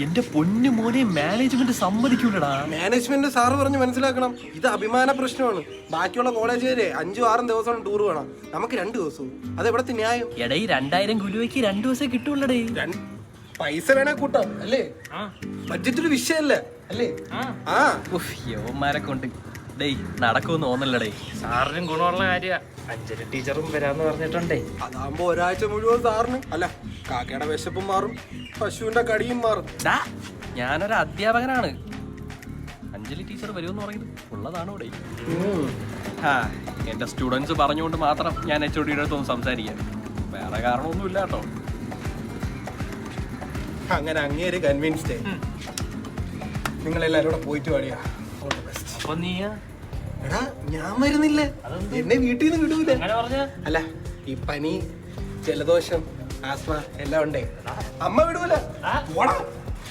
എന്റെ പൊന്നു മോനെ മാനേജ്മെന്റ് സമ്മതിക്കൂലടാ. മാനേജ്മെന്റ് സാറ് പറഞ്ഞ് മനസ്സിലാക്കണം, ഇത് അഭിമാന പ്രശ്നമാണ്. ബാക്കിയുള്ള കോളേജുകാരെ 5-6 ദിവസം ടൂർ വേണം, നമുക്ക് 2 ദിവസവും. അതെവിടത്തെ ന്യായം? എടേ 2000 ഗുലുവയ്ക്ക് 2 ദിവസം കിട്ടൂലടേ. പൈസ വേണേ കൂട്ടാം അല്ലേ? ബഡ്ജറ്റ് ഒരു വിഷയല്ലേ അല്ലേ? യോമാരെ കൊണ്ട് ഡേയ് നടക്കുമെന്ന് തോന്നല്ലടേ. സാറിനും ഗുണമുള്ള കാര്യ. അഞ്ജലി ടീച്ചറും വരാന്ന് പറഞ്ഞിട്ടുണ്ടേ. അതാകുമ്പോ ഒരാഴ്ച മുഴുവൻ സാറിന് അല്ല, കാക്കയുടെ വിശപ്പും മാറും, പശുവിന്റെ കടിയും മാറും. ഞാനൊരു അധ്യാപകനാണ്. അഞ്ജലി ടീച്ചർ വരുമെന്ന് പറയുന്നത് ഉള്ളതാണോ ഇവിടെ? എന്റെ സ്റ്റുഡൻസ് പറഞ്ഞുകൊണ്ട് മാത്രം ഞാൻ HOD അടുത്തൊന്ന് സംസാരിക്കാം, വേറെ കാരണമൊന്നുമില്ല കേട്ടോ. അങ്ങനെ അങ്ങേര് കൺവിൻസ്ഡ്. നിങ്ങളെല്ലാരും കൂടെ പോയിട്ട് പാടിയാ. അപ്പൊ നീയാ? എടാ ഞാൻ വരുന്നില്ല, എന്നെ വീട്ടിൽ നിന്ന് വിടൂല. അല്ല, ഈ പനി, ജലദോഷം, ആസ്മ എല്ലാം ഉണ്ടേ, അമ്മ വിടൂല.